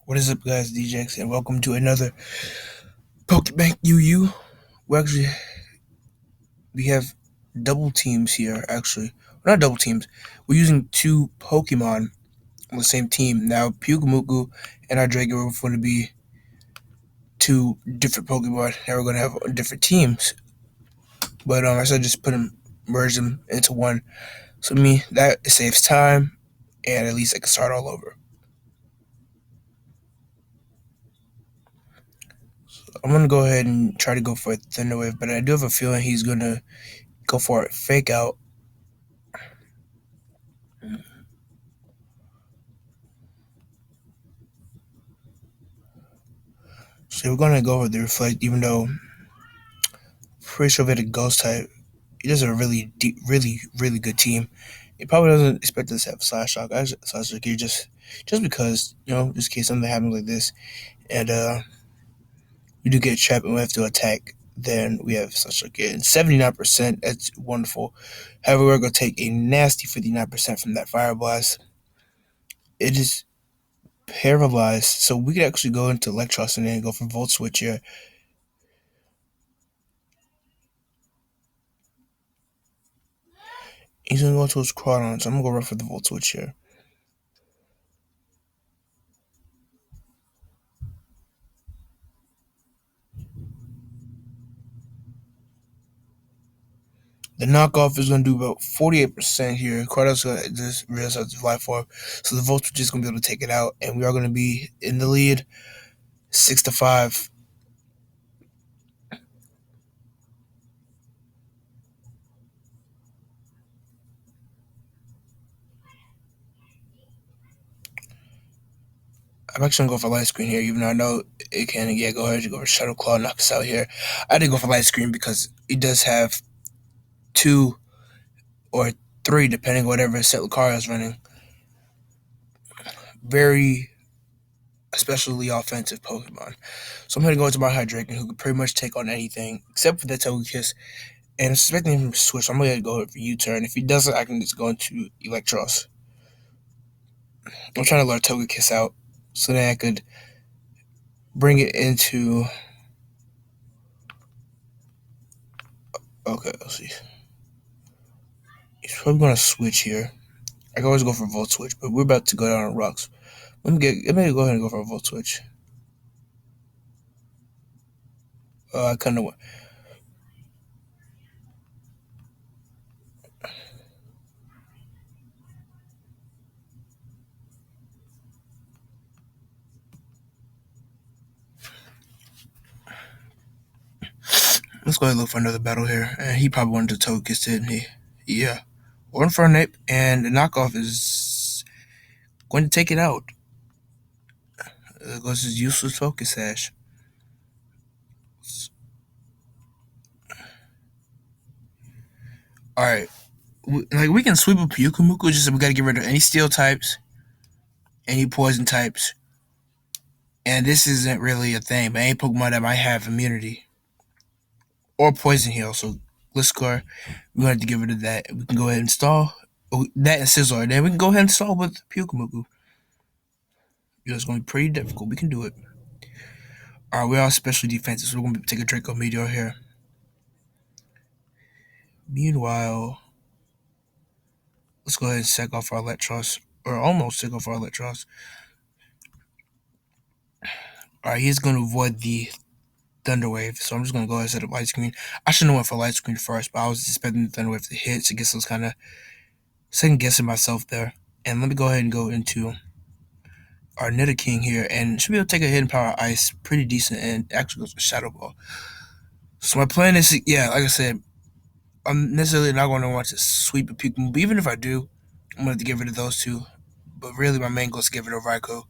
What is up, guys? DJX, and welcome to another Pokebank UU. We have double teams here. Not double teams. We're using two Pokemon on the same team now. Pyugamuku and our Dragon are going to be two different Pokemon. Now we're going to have different teams, but I said just merge them into one. So that saves time, and at least I can start all over. I'm gonna go ahead and try to go for a Thunder Wave, but I do have a feeling he's gonna go for a Fake Out. So we're gonna go with the Reflect, even though I'm pretty sure we had a Ghost type. He does have a really deep, really good team. He probably doesn't expect us to have Slash Shock. Actually, Slash Shock here just because just in case something happens like this, and we do get trapped and we have to attack. Then we have Slash Shock here, and 79%. That's wonderful. However, we're gonna take a nasty 59% from that Fire Blast. It is paralyzed, so we could actually go into Electros and then go for Volt Switch here. He's gonna go to his Crawdon, so I'm gonna go right for the Volt Switch here. The knockoff is going to do about 48% here. Crawdon's going to just realize his life form, so the Volt Switch is going to be able to take it out, and we are going to be in the lead, 6-5. I'm actually going to go for Light Screen here, even though I know it can. Yeah, go ahead and go for Shadow Claw, knock us out here. I did go for Light Screen because it does have two or three, depending on whatever set Lucario is running. Very especially offensive Pokemon. So I'm going to go into my Hydreigon, who can pretty much take on anything except for the Togekiss. And I'm expecting him to switch. So I'm going to go for U-turn. If he doesn't, I can just go into Electros. I'm trying to learn Togekiss out so that I could bring it into. Okay, let's see. He's probably going to switch here. I can always go for Volt Switch, but we're about to go down on rocks. Let me go ahead and go for a Volt Switch. I kind of. Let's go ahead and look for another battle here. And he probably wanted to Togekiss, didn't he? Yeah. One for a nape, and the knockoff is going to take it out. There goes his useless Focus Sash. Alright. We can sweep a Pyukumuku, just we gotta get rid of any steel types, any poison types. And this isn't really a thing, but any Pokemon that might have immunity. Or poison heal. So Gliscor, we're gonna have to get rid of that. We can go ahead and install that and Scizor. Then we can go ahead and install with Pyukumuku. It's gonna be pretty difficult. We can do it. Alright, we're all special defenses, so we're gonna take a Draco Meteor here. Meanwhile, let's go ahead and set off our Electros. Or almost take off our Electros. Alright, he's gonna avoid the Thunder Wave, so I'm just gonna go ahead and set up Light Screen. I shouldn't have went for Light Screen first, but I was expecting the Thunder Wave to hit, so I guess I was kind of second guessing myself there. And let me go ahead and go into our Nidoking here, and should be able to take a Hidden Power Ice pretty decent, and actually goes for Shadow Ball. So my plan is, yeah, like I said, I'm necessarily not going to want to sweep a Pokemon, but even if I do, I'm going to have to get rid of those two. But really, my main goal is to get rid of Raikou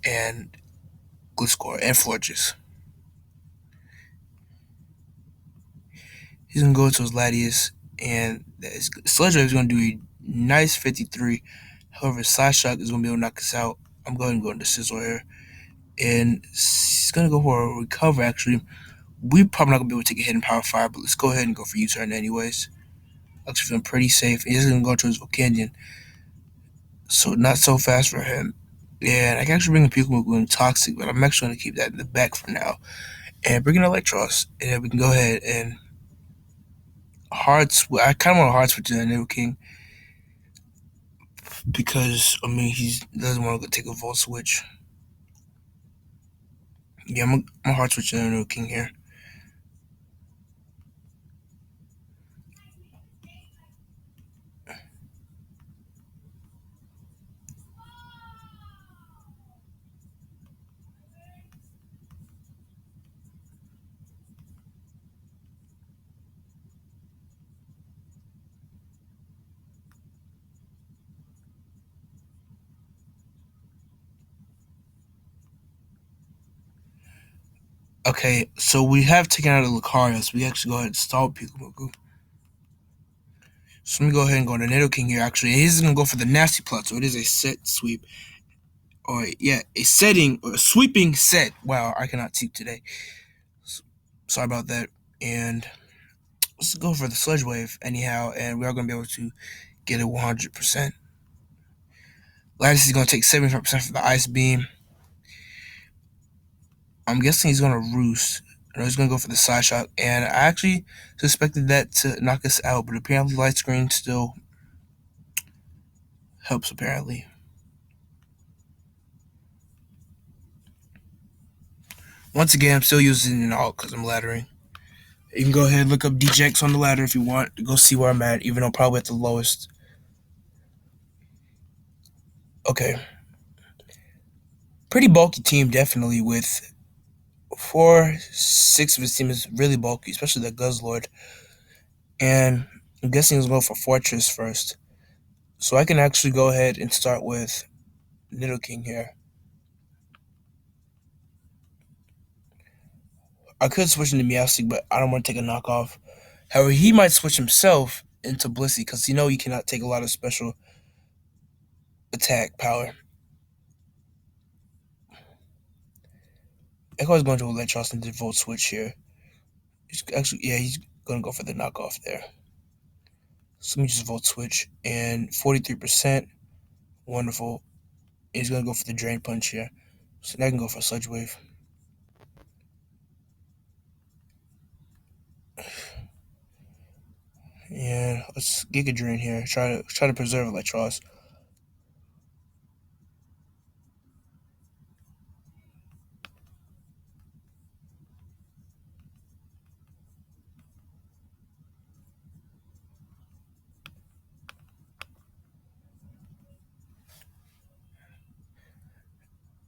and Gliscor and Florges. He's going to go to his Latias, and Sledge Wave is going to do a nice 53. However, Side Shock is going to be able to knock us out. I'm going to go into Scizor here. And he's going to go for a Recover, actually. We're probably not going to be able to take a Hidden Power Fire, but let's go ahead and go for U-turn anyways. Actually feeling pretty safe. He's going to go to his Volcanion. So not so fast for him. Yeah, and I can actually bring a Pikachu and Toxic, but I'm actually going to keep that in the back for now. And bring in Electros, and then we can go ahead and I kind of want to hard switch to the Nido King because I mean he doesn't want to take a Volt Switch. Yeah, I'm a hard switch to the Nido King here. Okay, so we have taken out the Lucario, so we actually go ahead and stall Pikachu. So let me go ahead and go to Nido King here. Actually, he's gonna go for the Nasty Plot, so it is a set sweep, or yeah, a setting or a sweeping set. Wow, I cannot speak today. Sorry about that. And let's go for the Sludge Wave anyhow, and we are gonna be able to get it 100%. Lattice is gonna take 75% for the Ice Beam. I'm guessing he's gonna Roost. Or he's gonna go for the Side Shock, and I actually suspected that to knock us out, but apparently Light Screen still helps. Apparently, once again, I'm still using an alt because I'm laddering. You can go ahead and look up DJX on the ladder if you want to go see where I'm at, even though I'm probably at the lowest. Okay, pretty bulky team definitely with 4, 6 of his team is really bulky, especially the Guzzlord. And I'm guessing he's going for Fortress first. So I can actually go ahead and start with Nidoking here. I could switch into Meowstic, but I don't want to take a knockoff. However, he might switch himself into Blissey because he cannot take a lot of special attack power. Echo's going to Electros and Volt Switch here. He's going to go for the knockoff there. So let me just Volt Switch. And 43%. Wonderful. He's going to go for the Drain Punch here. So now I can go for Sludge Wave. Yeah, let's Giga Drain here. Try to preserve Electros.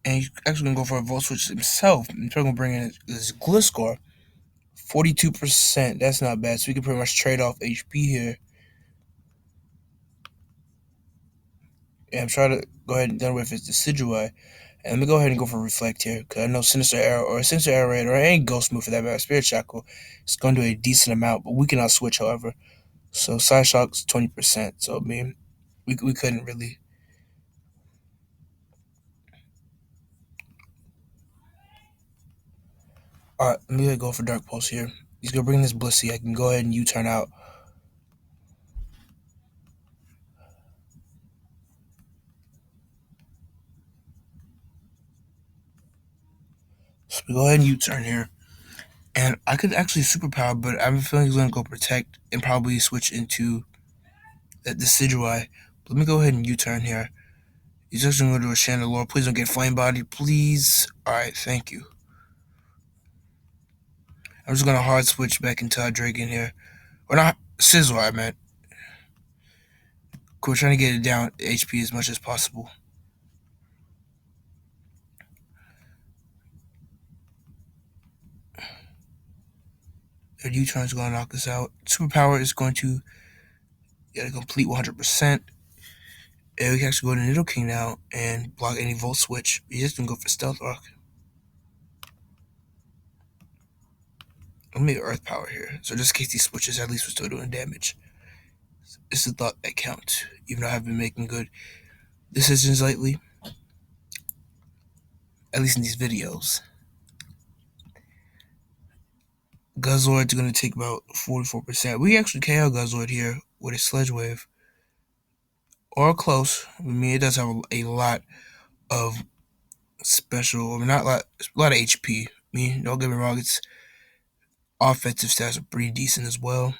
And he's actually gonna go for a Volt Switch himself. He's probably gonna bring in his Gliscor. 42%. That's not bad. So we can pretty much trade off HP here. And I'm trying to go ahead and done with his Decidueye. And let me go ahead and go for Reflect here. Because I know Sinister Arrow or Sinister Arrow Raid or any Ghost move for that matter, Spirit Shackle, is going to do a decent amount. But we cannot switch, however. So Side Shock's 20%. So I mean, we couldn't really. Alright, let me go for Dark Pulse here. He's gonna bring this Blissey. I can go ahead and U-turn out. So we go ahead and U-turn here. And I could actually superpower, but I have a feeling he's gonna go protect and probably switch into that Decidueye. Let me go ahead and U-turn here. He's actually gonna do a Chandelure. Please don't get Flame Body, please. Alright, thank you. I'm just gonna hard switch back into Dragon here. Or not Sizzle, I meant. We're trying to get it down HP as much as possible. Their U-turn is gonna knock us out. Superpower is going to get a complete 100%. And we can actually go to Nidoking now and block any Volt Switch. He's just gonna go for Stealth Rock. Let me Earth Power here. So just in case he switches, at least we're still doing damage. It's the thought that counts. Even though I've been making good decisions lately. At least in these videos. Guzzlord's gonna take about 44%. We actually KO Guzzlord here with a Sledge Wave. Or close. I mean, it does have a lot of special. I mean, not a lot of HP. I mean, don't get me wrong. Its offensive stats are pretty decent as well.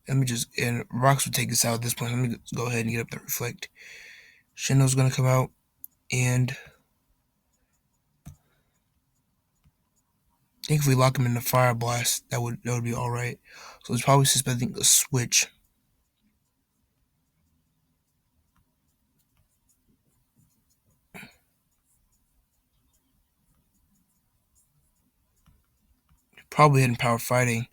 Let me just and Rocks will take us out at this point. Let me go ahead and get up the reflect. Shinno's gonna come out, and I think if we lock him in the fire blast, that would be all right. So it's probably suspecting a switch. Probably hitting power fighting.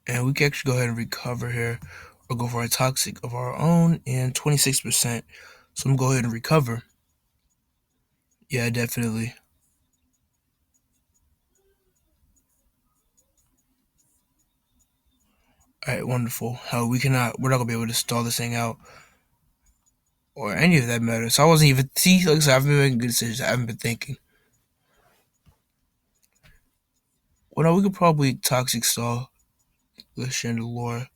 And we can actually go ahead and recover here or go for a toxic of our own and 26%. So I'm going to go ahead and recover. Yeah, definitely. All right, wonderful. We're not going to be able to stall this thing out or any of that matter. So I wasn't even, see, like I said, I've been making good decisions. I haven't been thinking. Well, no, we could probably toxic stall with Chandelure.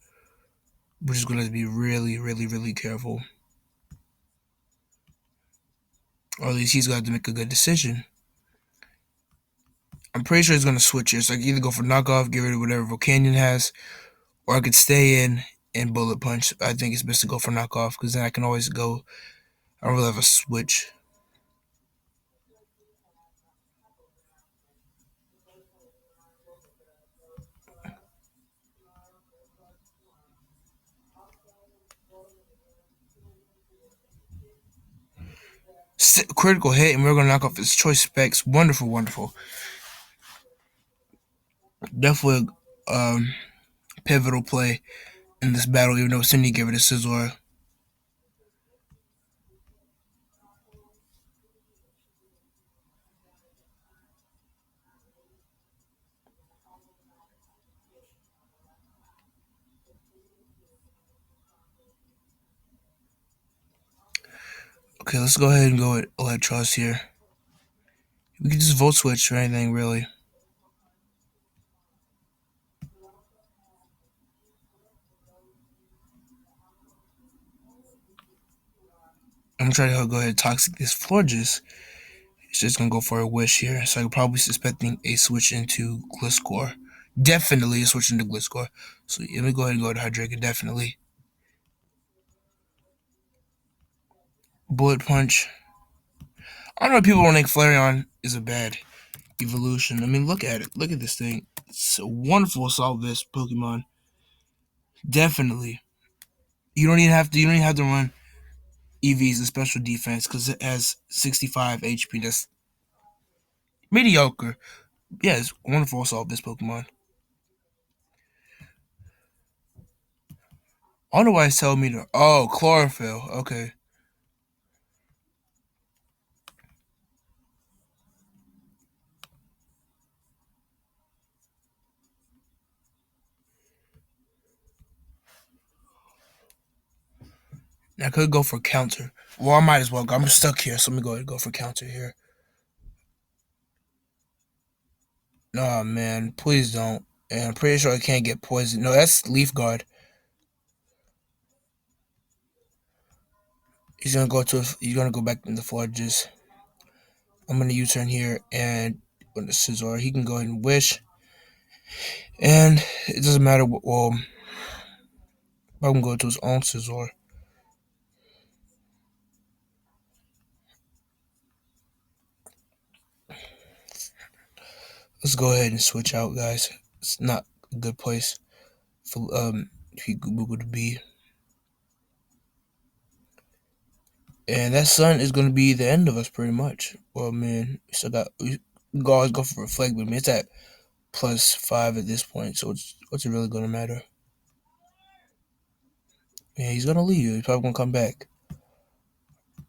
We're just going to be really, really, really careful. Or at least he's got to make a good decision. I'm pretty sure he's going to switch it. So I can either go for knockoff, get rid of whatever Volcanion has, or I could stay in and bullet punch. I think it's best to go for knockoff because then I can always go. I don't really have a switch. Critical hit, and we're going to knock off his choice specs. Wonderful, wonderful. Definitely a pivotal play in this battle, even though Cindy gave it a Scizor. Okay, let's go ahead and go with Electros here. We can just Volt Switch or anything, really. I'm going to try to go ahead and Toxic this Florges. It's just going to go for a Wish here. So I'm probably suspecting a switch into Gliscor. Definitely a switch into Gliscor. So let me go ahead and go to Hydreigon, definitely. Bullet Punch. I don't know if people don't think Flareon is a bad evolution. I mean, look at it. Look at this thing. It's a wonderful Assault Vest Pokemon. Definitely. You don't even have to run EVs and special defense because it has 65 HP. That's mediocre. Yeah, it's wonderful Assault Vest Pokemon. I don't know why it's telling me to. Oh, Chlorophyll. Okay. I could go for counter. Well, I might as well go. I'm stuck here, so let me go ahead and go for counter here. Oh, man. Please don't. And I'm pretty sure I can't get poisoned. No, that's Leaf Guard. He's gonna go back in the Forges. I'm gonna U-turn here and on the Scizor, he can go ahead and Wish. And it doesn't matter what I can go to his own Scizor. Let's go ahead and switch out, guys. It's not a good place for Google to be. And that sun is gonna be the end of us pretty much. Well, man, we always go for reflect, but I mean, it's at +5 at this point, so what's it really gonna matter? Yeah, he's gonna leave. He's probably gonna come back.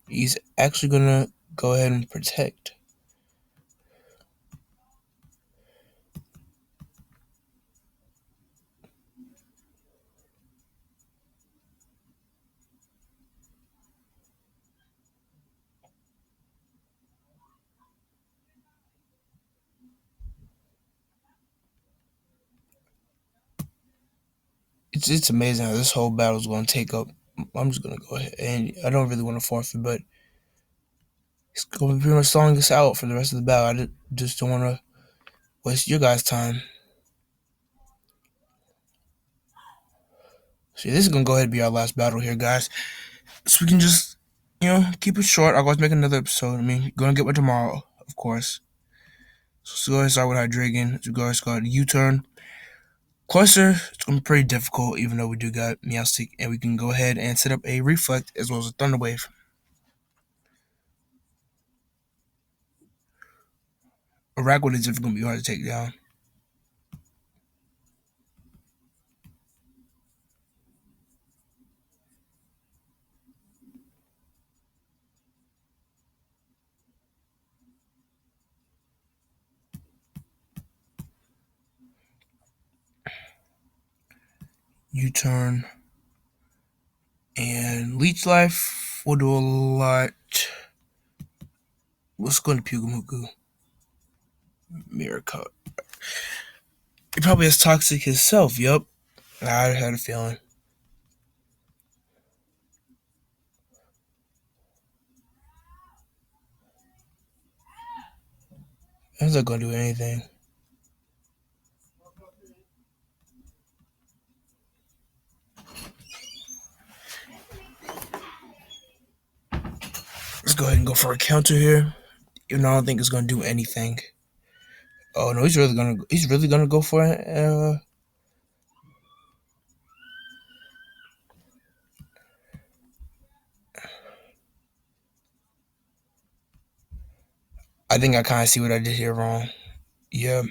He's actually gonna go ahead and protect. It's amazing how this whole battle is going to take up. I'm just going to go ahead, and I don't really want to forfeit, but he's going to be pretty much stalling us out for the rest of the battle. Just don't want to waste your guys' time. So this is going to go ahead and be our last battle here, guys. So we can just, keep it short. I'll go make another episode. I mean, going to get one tomorrow, of course. So let's go ahead and start with our Dragon. Let's go ahead and start U-turn. Cluster, it's going to be pretty difficult, even though we do got Meowstic, and we can go ahead and set up a Reflect as well as a Thunder Wave. A Ragwood is going to be hard to take down. U-turn. And Leech Life will do a lot. Let's go to Pugamuku. Mirror Cut. He probably has Toxic himself, yup. I had a feeling. That's not going to do anything. Let's go ahead and go for a counter here. Even though I don't think it's going to do anything. Oh no, he's really gonna go for it. I think I kind of see what I did here wrong. Yeah,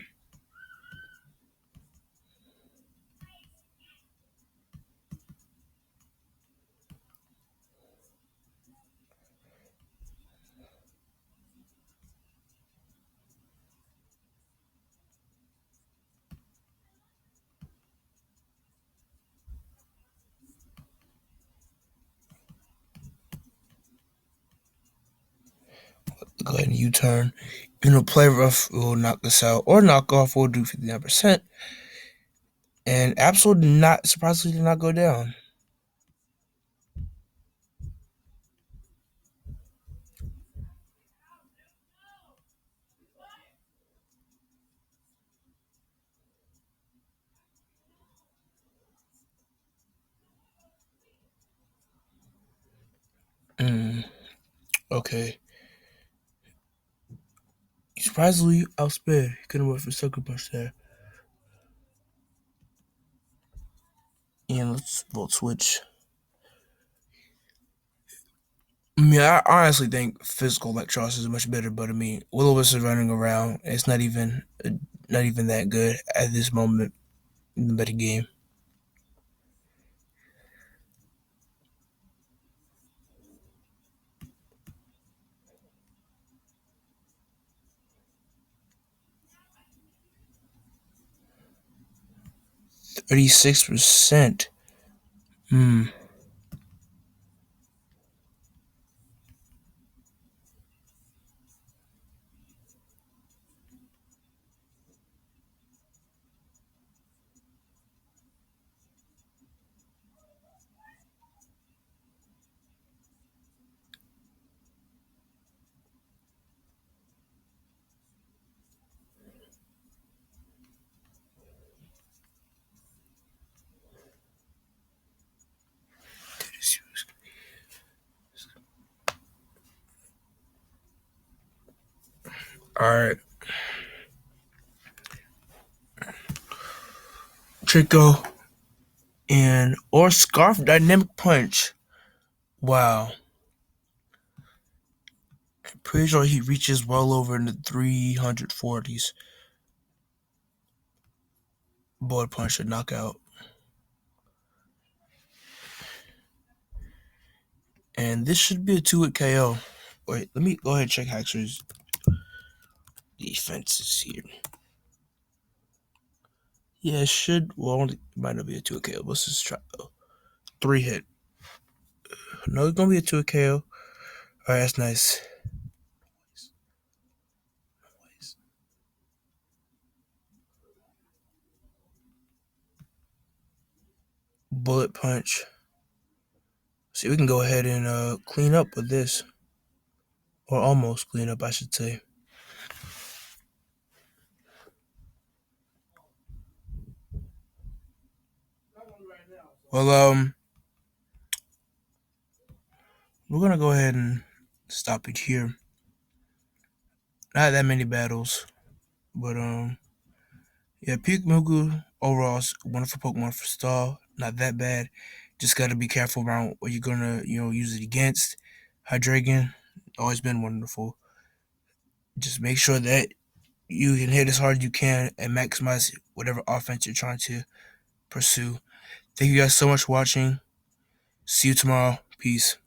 go ahead and U-turn. Play rough will knock this out, or knock off will do 59%. And Absol did not, surprisingly, did not go down. Okay. He surprisingly outsped. He couldn't wait for Sucker Punch there. And let's Volt Switch. I mean, I honestly think physical Electros is much better, but I mean, Will-O-Wisp is running around. It's not even that good at this moment in the better game. 36%. Hmm. All right. Trico and or Scarf Dynamic Punch. Wow. Pretty sure he reaches well over in the 340s. Bullet Punch and knockout. And this should be a 2-hit KO. Wait, let me go ahead and check Haxor's defenses here. Yeah, it should. Well, it might not be a 2-hit KO. Let's just try though. 3-hit. No, it's gonna be a 2-hit KO. Alright, that's nice. bullet punch. See, we can go ahead and clean up with this, or almost clean up, I should say. Well, we're gonna go ahead and stop it here. Not that many battles, but yeah, Pukmugu overall is a wonderful Pokemon for stall. Not that bad. Just gotta be careful around what you're gonna use it against. Hydreigon always been wonderful. Just make sure that you can hit as hard as you can and maximize whatever offense you're trying to pursue. Thank you guys so much for watching. See you tomorrow. Peace.